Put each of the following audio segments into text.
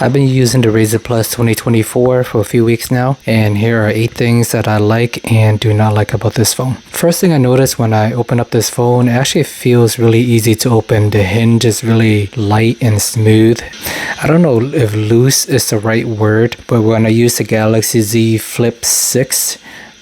I've been using the Razr Plus 2024 for a few weeks now, and here are 8 things that I like and do not like about this phone. First thing I noticed when I open up this phone, it actually feels really easy to open. The hinge is really light and smooth. I don't know if loose is the right word, but when I use the Galaxy Z Flip 6,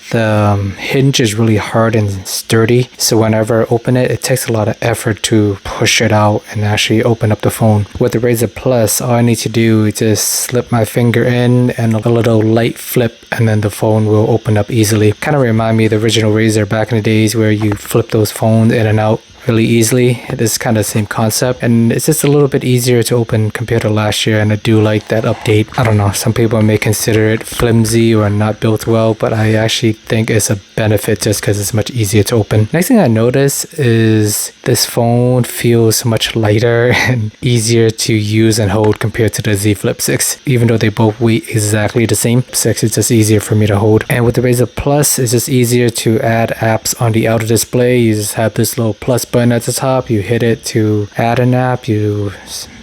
the hinge is really hard and sturdy, so whenever I open it, it takes a lot of effort to push it out and actually open up the phone. With the Razr Plus, all I need to do is just slip my finger in and a little light flip, and then the phone will open up easily. Kind of remind me of the original Razr back in the days where you flip those phones in and out really easily. It is kind of the same concept, and it's just a little bit easier to open compared to last year, and I do like that update. I don't know, some people may consider it flimsy or not built well, but I actually think it's a benefit just because it's much easier to open. Next thing I notice is this phone feels much lighter and easier to use and hold compared to the Z Flip 6. Even though they both weigh exactly the same, 6 is just easier for me to hold. And with the Razr Plus, it's just easier to add apps on the outer display. You just have this little plus button at the top, you hit it to add an app, you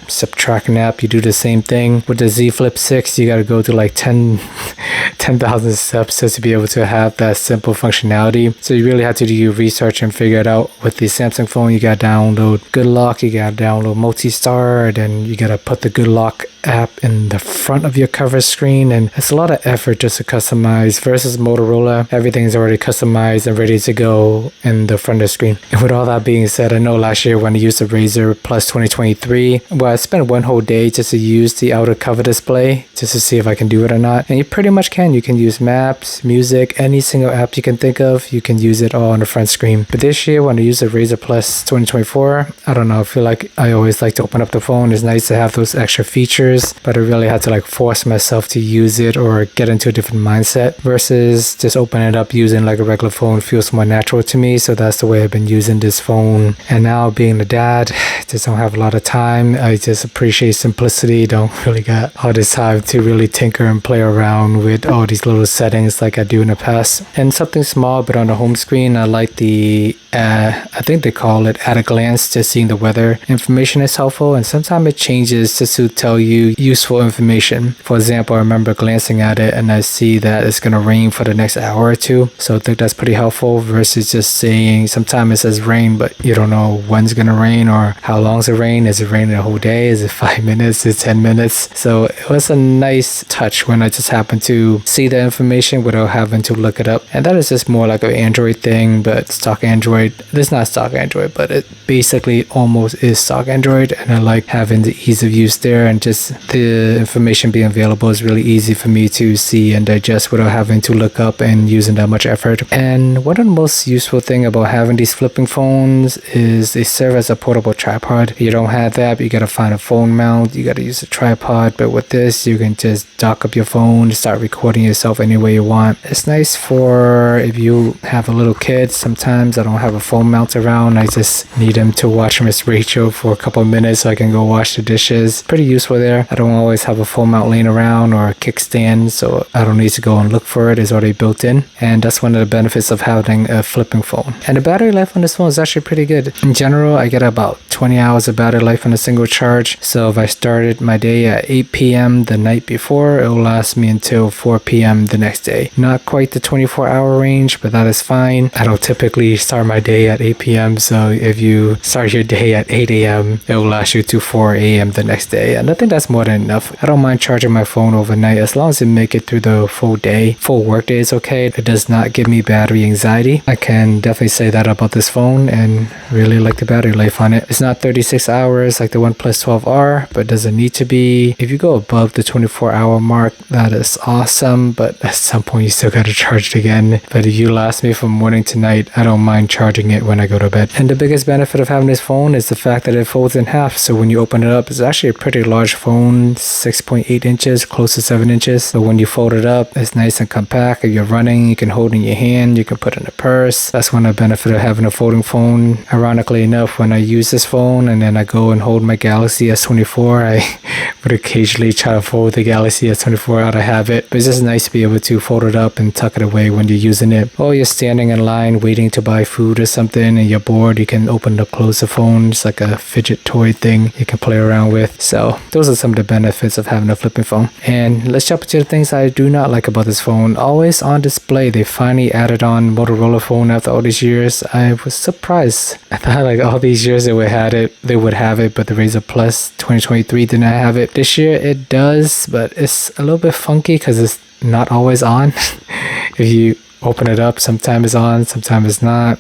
subtract an app, you do the same thing. With the Z Flip 6, you got to go to like 10,000 steps just to be able to have that simple functionality. So you really have to do your research and figure it out. With the Samsung phone, you got to download Good Lock, you got to download Multi-Star, then you got to put the Good Lock app in the front of your cover screen, and it's a lot of effort just to customize. Versus Motorola, everything's already customized and ready to go in the front of the screen. And with all that being said, I know last year when I used the Razr Plus 2023, well, I spent one whole day just to use the outer cover display just to see if I can do it or not, and you pretty much can. You can use maps, music, any single app you can think of, you can use it all on the front screen. But this year when I used the Razr Plus 2024, I don't know, I feel like I always like to open up the phone. It's nice to have those extra features, but I really had to like force myself to use it or get into a different mindset, versus just opening it up using like a regular phone feels more natural to me. So that's the way I've been using this phone. And now being a dad, just don't have a lot of time. I just appreciate simplicity. Don't really got all this time to really tinker and play around with all these little settings like I do in the past. And something small, but on the home screen, I like the I think they call it at a glance. Just seeing the weather information is helpful, and sometimes it changes just to tell you useful information. For example, I remember glancing at it and I see that it's gonna rain for the next hour or two, so I think that's pretty helpful versus just saying sometimes it says rain but you don't know when's gonna rain or how long's it rain. Is it raining the whole day? Is it 5 minutes? Is it 10 minutes? So it was a nice touch when I just happened to see the information without having to look it up. And that is just more like an Android thing, but stock Android. It's not stock Android, but it basically almost is stock Android, and I like having the ease of use there, and just the information being available is really easy for me to see and digest without having to look up and using that much effort. And one of the most useful thing about having these flipping phones is they serve as a portable tripod. If you don't have that, you gotta find a phone mount, you gotta use a tripod. But with this, you can just dock up your phone, start recording yourself any way you want. It's nice for if you have a little kid. Sometimes I don't have a phone mount around, I just need them to watch Miss Rachel for a couple of minutes so I can go wash the dishes. Pretty useful there. I don't always have a phone mount laying around or a kickstand, so I don't need to go and look for it. It's already built in, and that's one of the benefits of having a flipping phone. And the battery life on this phone is actually pretty good. In general, I get about 20 hours of battery life on a single charge, so if I started my day at 8 p.m. the night before, it will last me until 4 p.m. the next day. Not quite the 24-hour range, but that is fine. I don't typically start my day at 8 p.m., so if you start your day at 8 a.m., it will last you to 4 a.m. the next day, and I think that's more than enough. I don't mind charging my phone overnight as long as it make it through the full day. Full work day is okay. It does not give me battery anxiety. I can definitely say that about this phone, and really like the battery life on it. It's not 36 hours like the OnePlus 12R, but it doesn't need to be. If you go above the 24-hour mark, that is awesome, but at some point you still gotta charge it again. But if you last me from morning to night, I don't mind charging it when I go to bed. And the biggest benefit of having this phone is the fact that it folds in half, so when you open it up, it's actually a pretty large phone, 6.8 inches, close to 7 inches. But when you fold it up, it's nice and compact. If you're running, you can hold it in your hand, you can put it in a purse. That's one of the benefits of having a folding phone. Ironically enough, when I use this phone and then I go and hold my Galaxy S24, I would occasionally try to fold the Galaxy S24 out of habit. But it's just nice to be able to fold it up and tuck it away when you're using it. Or you're standing in line waiting to buy food or something and you're bored, you can open up, close the phone. It's like a fidget toy thing you can play around with. So those are some of the benefits of having a flipping phone. And let's jump into the things I do not like about this phone. Always on display. They finally added on Motorola phone after all these years. I was surprised. I thought like all these years they would have it, but the Razr Plus 2023 did not have it. This year it does, but it's a little bit funky because it's not always on. If you open it up, sometimes it's on, sometimes it's not.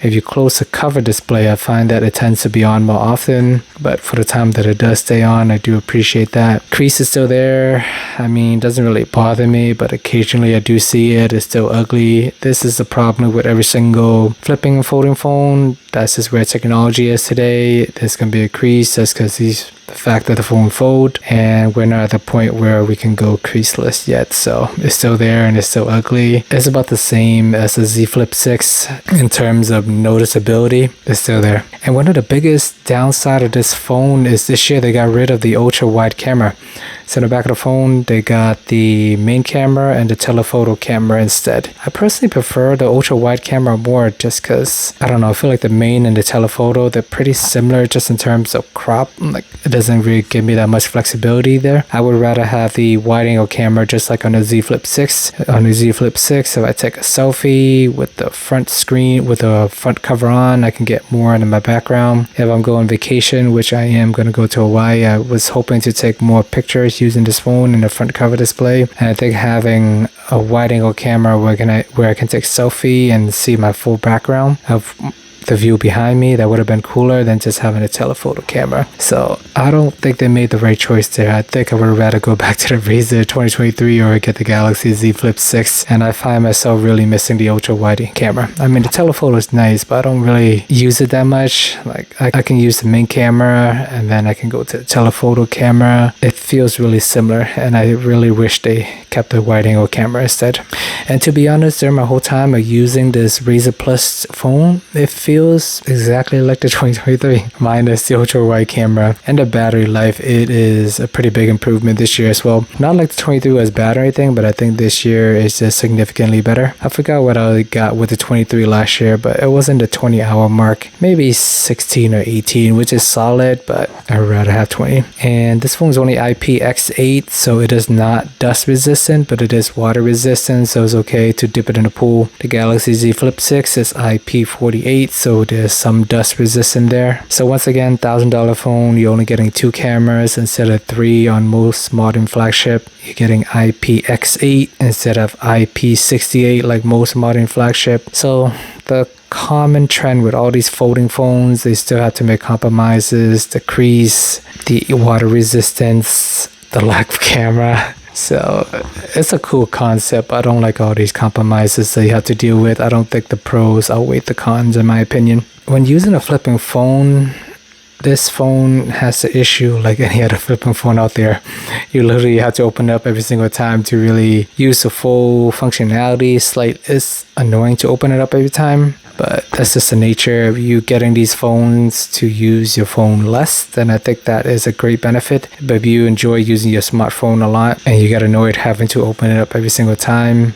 If you close the cover display, I find that it tends to be on more often, but for the time that it does stay on, I do appreciate that. Crease is still there. I mean, it doesn't really bother me, but occasionally I do see it. It's still ugly. This is the problem with every single flipping and folding phone. That's just where technology is today. There's going to be a crease just because the fact that the phone fold, and we're not at the point where we can go creaseless yet, so it's still there and it's still ugly. It's about the same as the Z Flip 6 in terms of noticeability. It's still there. And one of the biggest downside of this phone is this year they got rid of the ultra wide camera. So in the back of the phone they got the main camera and the telephoto camera instead. I personally prefer the ultra wide camera more just because, I don't know, I feel like the main and the telephoto, they're pretty similar just in terms of crop. Like, it doesn't really give me that much flexibility there. I would rather have the wide angle camera just like on the Z Flip 6. On the Z Flip 6, if I take a selfie with the front screen, with the front cover on, I can get more into my background. If I'm going vacation, which I am going to go to Hawaii, I was hoping to take more pictures using this phone in the front cover display. And I think having a wide angle camera where I can take selfie and see my full background of the view behind me, that would have been cooler than just having a telephoto camera. So I don't think they made the right choice there. I think I would rather go back to the Razr 2023 or get the Galaxy Z Flip 6, and I find myself really missing the ultra wide camera. I mean, the telephoto is nice, but I don't really use it that much. Like, I can use the main camera and then I can go to the telephoto camera. It feels really similar, and I really wish they kept the wide angle camera instead. And to be honest, during my whole time of using this Razr Plus phone, it feels exactly like the 2023 minus the ultra wide camera and the battery life. It is a pretty big improvement this year as well. Not like the 23 was bad or anything, but I think this year is just significantly better. I forgot what I got with the 23 last year, but it wasn't the 20-hour mark, maybe 16 or 18, which is solid, but I'd rather have 20. And this phone is only IPX8, so it is not dust resistant, but it is water resistant, so it's okay to dip it in a pool. The Galaxy Z Flip 6 is IP48, so there's some dust resistant there. So once again, $1,000 phone, you're only getting 2 cameras instead of 3 on most modern flagship. You're getting IPX8 instead of IP68 like most modern flagship. So the common trend with all these folding phones, they still have to make compromises. The crease, the water resistance, the lack of camera. So it's a cool concept. I don't like all these compromises that you have to deal with. I don't think the pros outweigh the cons in my opinion. When using a flipping phone, this phone has the issue like any other flipping phone out there. You literally have to open it up every single time to really use the full functionality. It's annoying to open it up every time, but that's just the nature of you getting these phones to use your phone less. Then I think that is a great benefit. But if you enjoy using your smartphone a lot and you get annoyed having to open it up every single time,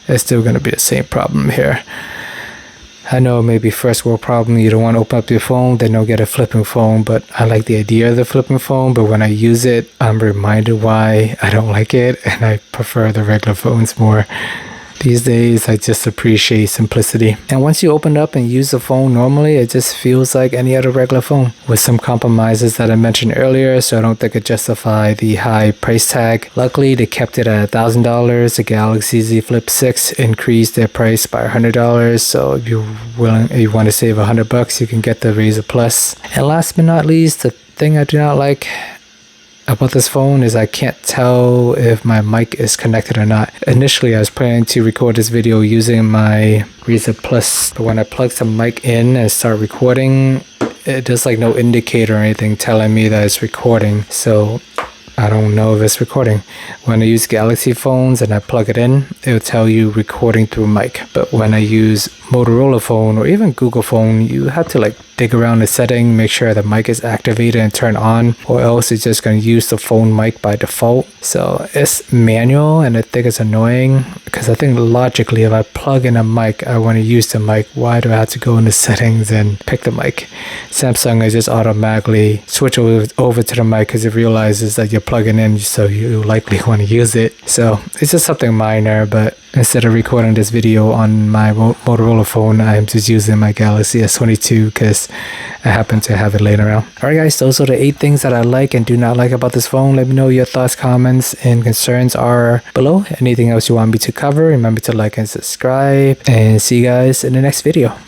it's still going to be the same problem here. I know maybe first world problem, you don't want to open up your phone, then don't get a flipping phone, but I like the idea of the flipping phone, but when I use it, I'm reminded why I don't like it, and I prefer the regular phones more. These days, I just appreciate simplicity. And once you open up and use the phone normally, it just feels like any other regular phone with some compromises that I mentioned earlier, so I don't think it justifies the high price tag. Luckily, they kept it at $1,000. The Galaxy Z Flip 6 increased their price by $100, so if you want to save $100, you can get the Razr Plus. And last but not least, the thing I do not like about this phone is I can't tell if my mic is connected or not. Initially, I was planning to record this video using my Razr Plus, but when I plug the mic in and start recording, there's like no indicator or anything telling me that it's recording, so I don't know if it's recording. When I use Galaxy phones and I plug it in, it'll tell you recording through mic. But when I use Motorola phone or even Google phone, you have to like dig around the setting, make sure the mic is activated and turned on, or else it's just going to use the phone mic by default. So it's manual, and I think it's annoying because I think logically if I plug in a mic, I want to use the mic. Why do I have to go into settings and pick the mic? Samsung is just automatically switch over to the mic because it realizes that you're plugging in, so you likely want to use it. So it's just something minor, but instead of recording this video on my Motorola phone, I'm just using my Galaxy S22 because I happen to have it laying around. Alright guys, those are the 8 things that I like and do not like about this phone. Let me know your thoughts, comments, and concerns are below. Anything else you want me to cover, remember to like and subscribe, and see you guys in the next video.